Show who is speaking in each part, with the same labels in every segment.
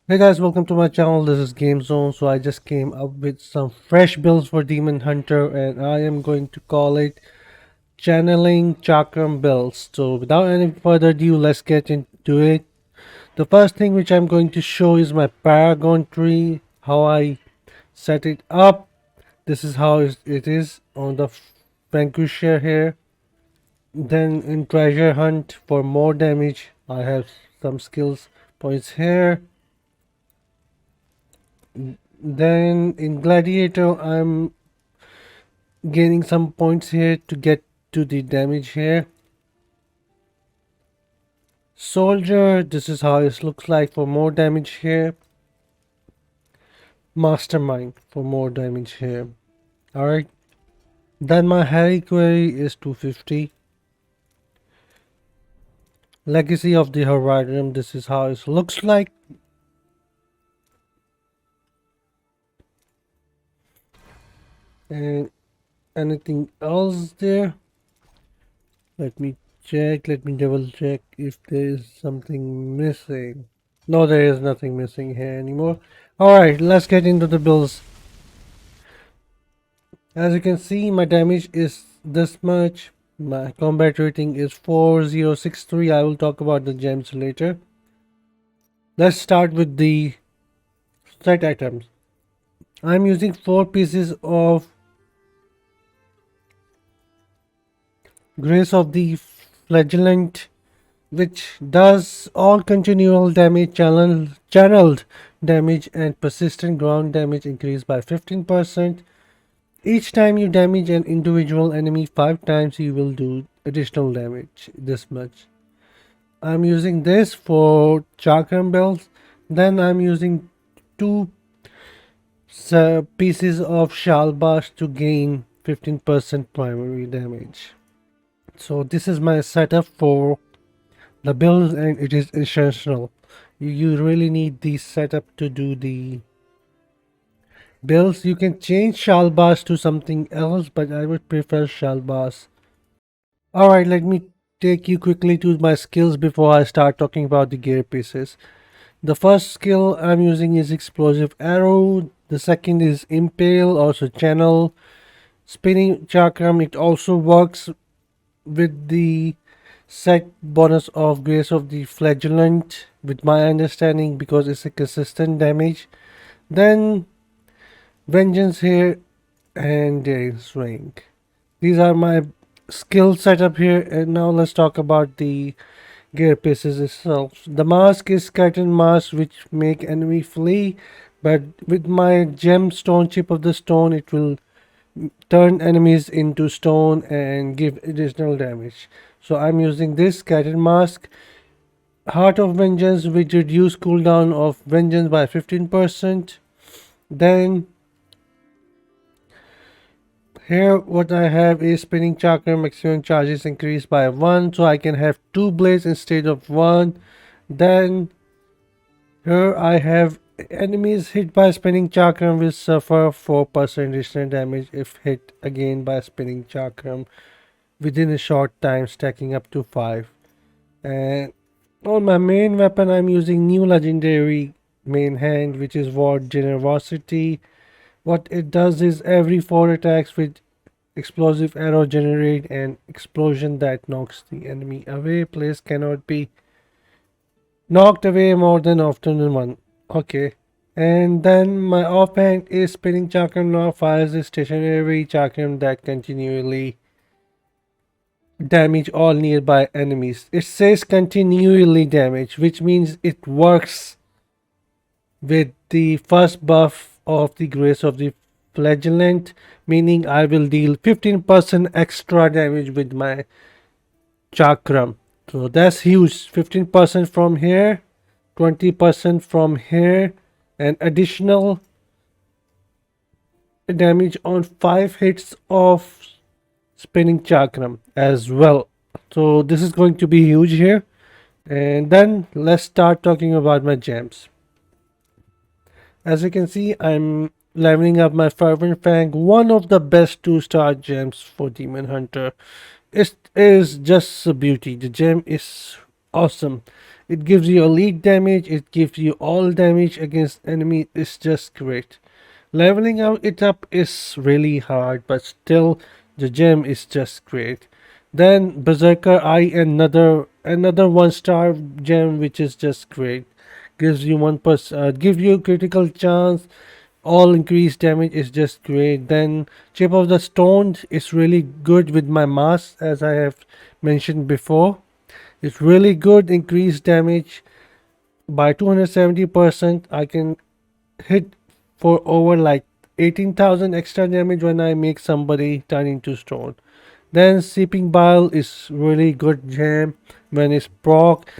Speaker 1: Hey guys, welcome to my channel. This is GameZone. So I just came up with some fresh builds for Demon Hunter and I am going to call it Channeling Chakram builds. So without any further ado, let's get into it. The first thing which I'm going to show is my Paragon tree, how I set it up. This is how it is on the Vanquisher here. Then in Treasure Hunt for more damage, I have some skills points here. Then in Gladiator, I'm gaining some points here to get to the damage here. Soldier, this is how it looks like for more damage here. Mastermind for more damage here. Alright. Then my Harry Query is 250. Legacy of the Horizon, this is how it looks like. And anything else there? Let me check, let me double check if there is something missing. No, there is nothing missing here anymore. Alright, let's get into the builds. As you can see, my damage is this much. My combat rating is 4063. I will talk about the gems later. Let's start with the set items. I'm using 4 pieces of Grace of the Flagellant, which does all continual damage, channeled damage, and persistent ground damage increase by 15%. Each time you damage an individual enemy 5 times, you will do additional damage, this much. I'm using this for Chakram builds. Then I'm using 2 pieces of Shal'lass to gain 15% primary damage. So this is my setup for the build, and it is essential. You really need this setup to do the builds. You can change Shal'lass to something else, but I would prefer Shal'lass. Alright, let me take you quickly to my skills before I start talking about the gear pieces. The first skill I'm using is Explosive Arrow. The second is Impale, also Channel. Spinning Chakram, it also works with the set bonus of Grace of the Flagellant, with my understanding, because it's a consistent damage. Then Vengeance here and Dare's Rank. These are my skill setup here, and now let's talk about the gear pieces itself. The mask is Curtain Mask, which make enemy flee, but with my gemstone, chip of the stone, it will turn enemies into stone and give additional damage. So I'm using this Curtain Mask. Heart of Vengeance, which reduce cooldown of vengeance by 15%. Then here what I have is Spinning Chakra, maximum charges increased by 1, so I can have 2 blades instead of 1. Then here I have enemies hit by Spinning Chakram will suffer 4% additional damage if hit again by Spinning Chakram within a short time, stacking up to 5. And on my main weapon, I'm using new legendary main hand, which is Ward Generosity. What it does is every 4 attacks with explosive arrow generate an explosion that knocks the enemy away. Place cannot be knocked away more than often than one. Okay. And then my offhand is Spinning Chakram. Now fires a stationary chakram that continually damage all nearby enemies. It says continually damage, which means it works with the first buff of the Grace of the Flagellant, meaning I will deal 15% extra damage with my Chakram. So that's huge. 15% from here, 20% from here, and additional damage on 5 hits of Spinning Chakram as well. So this is going to be huge here. And then let's start talking about my gems. As you can see, I'm leveling up my Fervent Fang, one of the best 2-star gems for Demon Hunter. It is just a beauty. The gem is awesome. It gives you elite damage, it gives you all damage against enemy. It's just great. Leveling out it up is really hard, but still the gem is just great. Then Berserker Eye, another 1-star gem which is just great. Gives you 1%, give you critical chance, all increased damage is just great. Then Chip of the Stone is really good with my mask, as I have mentioned before. It's really good, increased damage by 270%. I can hit for over like 18,000 extra damage when I make somebody turn into stone. Then Seeping Bile is really good gem when it's proc.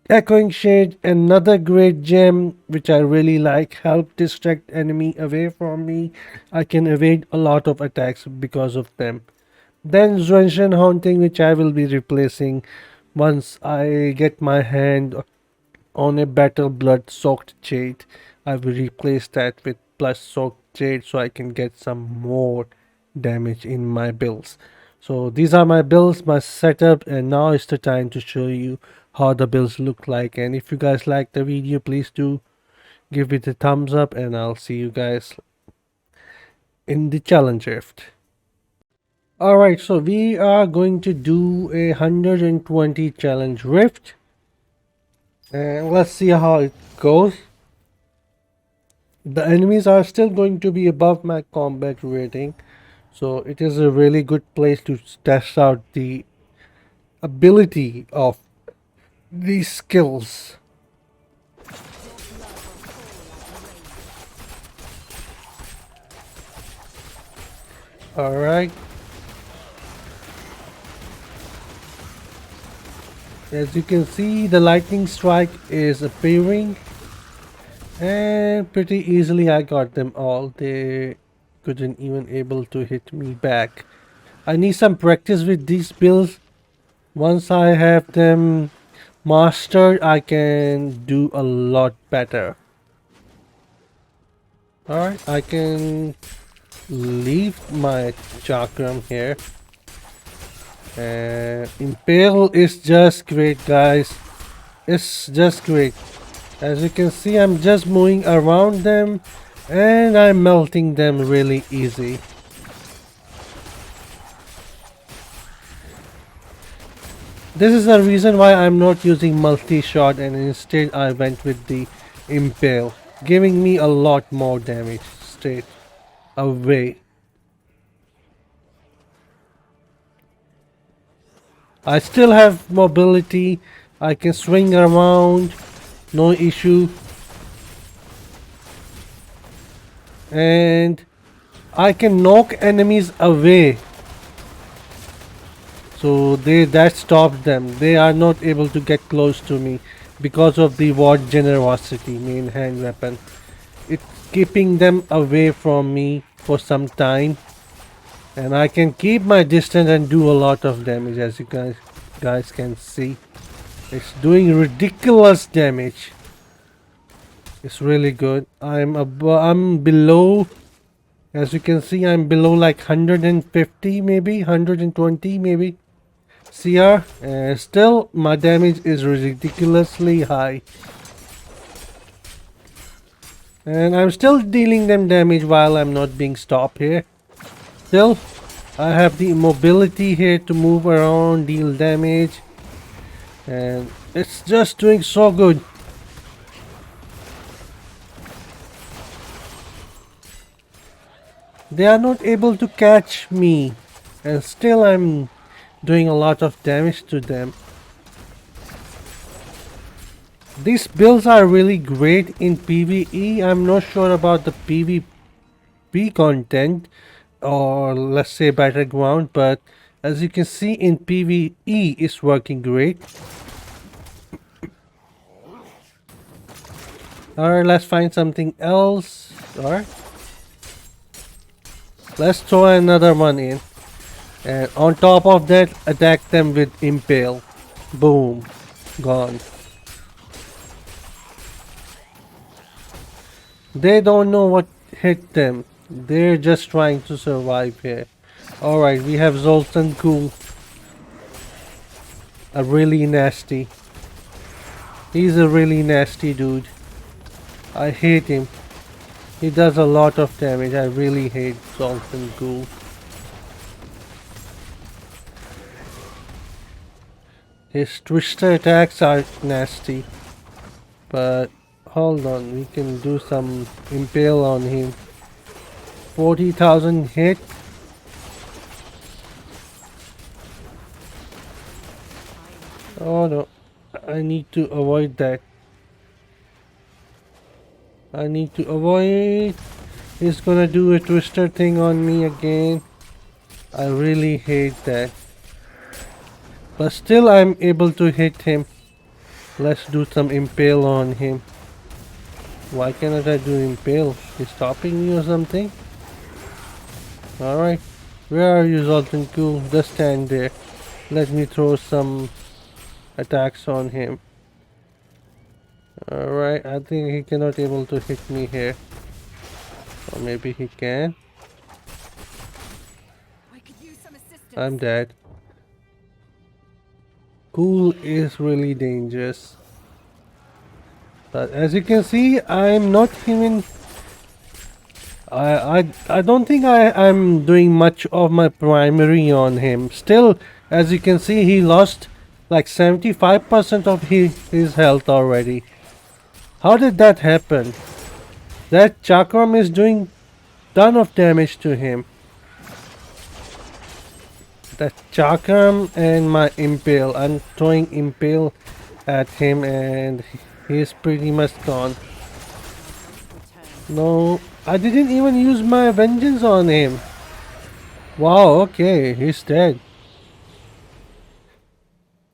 Speaker 1: Echoing Shade, another great gem which I really like, help distract enemy away from me. I can evade a lot of attacks because of them. Then Zwenchen Haunting, which I will be replacing once I get my hand on a battle blood soaked jade. I will replace that with plus soaked jade so I can get some more damage in my builds. So these are my builds, my setup, and now is the time to show you how the builds look like. And if you guys like the video, please do give it a thumbs up, and I'll see you guys in the challenge rift. Alright, so we are going to do a 120 challenge rift, and let's see how it goes. The enemies are still going to be above my combat rating, so it is a really good place to test out the ability of these skills. Alright, as you can see, the lightning strike is appearing, and pretty easily I got them all. They couldn't even able to hit me back. I need some practice with these builds. Once I have them mastered, I can do a lot better. Alright, I can leave my Chakram here. And Impale is just great, guys. It's just great. As you can see, I'm just moving around them and I'm melting them really easy. This is the reason why I'm not using multi-shot, and instead I went with the Impale, giving me a lot more damage straight away. I still have mobility, I can swing around, no issue. And I can knock enemies away. So that stops them. They are not able to get close to me because of the Ward Generosity main hand weapon. It's keeping them away from me for some time. And I can keep my distance and do a lot of damage, as you guys can see. It's doing ridiculous damage. It's really good. I'm below, as you can see, I'm below like 150 maybe, 120 maybe CR, and still my damage is ridiculously high. And I'm still dealing them damage while I'm not being stopped here. Still, I have the mobility here to move around, deal damage, and it's just doing so good. They are not able to catch me, and still I'm doing a lot of damage to them. These builds are really great in PvE. I'm not sure about the PvP content, or let's say battleground, but as you can see in PvE it's working great. Alright, let's find something else. Alright, let's throw another one in, and on top of that attack them with Impale. Boom, gone. They don't know what hit them. They're just trying to survive here. Alright, we have Zoltan Cool. A really nasty. He's a really nasty dude. I hate him. He does a lot of damage. I really hate Zoltan Ghoul. His twister attacks are nasty. But hold on, we can do some impale on him. 40,000 hit. Oh no, I need to avoid that. I need to avoid. He's gonna do a twister thing on me again. I really hate that. But still I'm able to hit him. Let's do some impale on him. Why cannot I do impale? He's stopping me or something? Alright. Where are you, Zoltan Ghoul? Just stand there. Let me throw some attacks on him. Alright, I think he cannot able to hit me here. Or maybe he can. I'm dead. Ghoul is really dangerous. But as you can see, I'm not even... I don't think I'm doing much of my primary on him. Still, as you can see, he lost like 75% of his health already. How did that happen? That Chakram is doing ton of damage to him. That Chakram and my impale. I'm throwing impale at him and he's pretty much gone. No, I didn't even use my vengeance on him. Wow, okay, he's dead.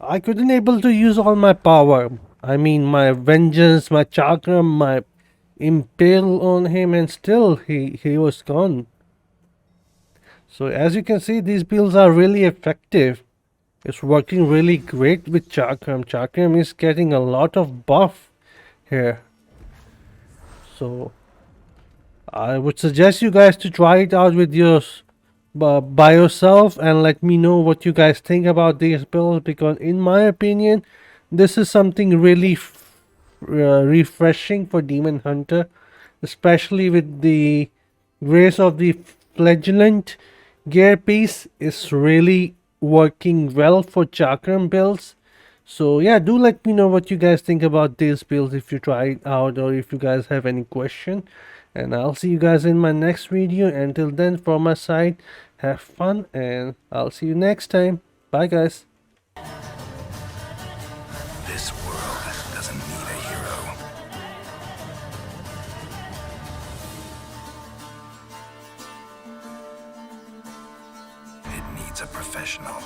Speaker 1: I couldn't able to use all my power. I mean my vengeance, my chakram, my impale on him, and still he was gone. So as you can see, these builds are really effective. It's working really great with Chakram. Chakram is getting a lot of buff here. So I would suggest you guys to try it out with by yourself and let me know what you guys think about these builds, because in my opinion this is something really refreshing for Demon Hunter, especially with the grace of the Flagellant gear piece. Is really working well for Chakram builds. So yeah, do let me know what you guys think about these builds if you try it out, or if you guys have any question. And I'll see you guys in my next video. Until then, from my side, have fun and I'll see you next time. Bye guys.
Speaker 2: This world doesn't need a hero. It needs a professional.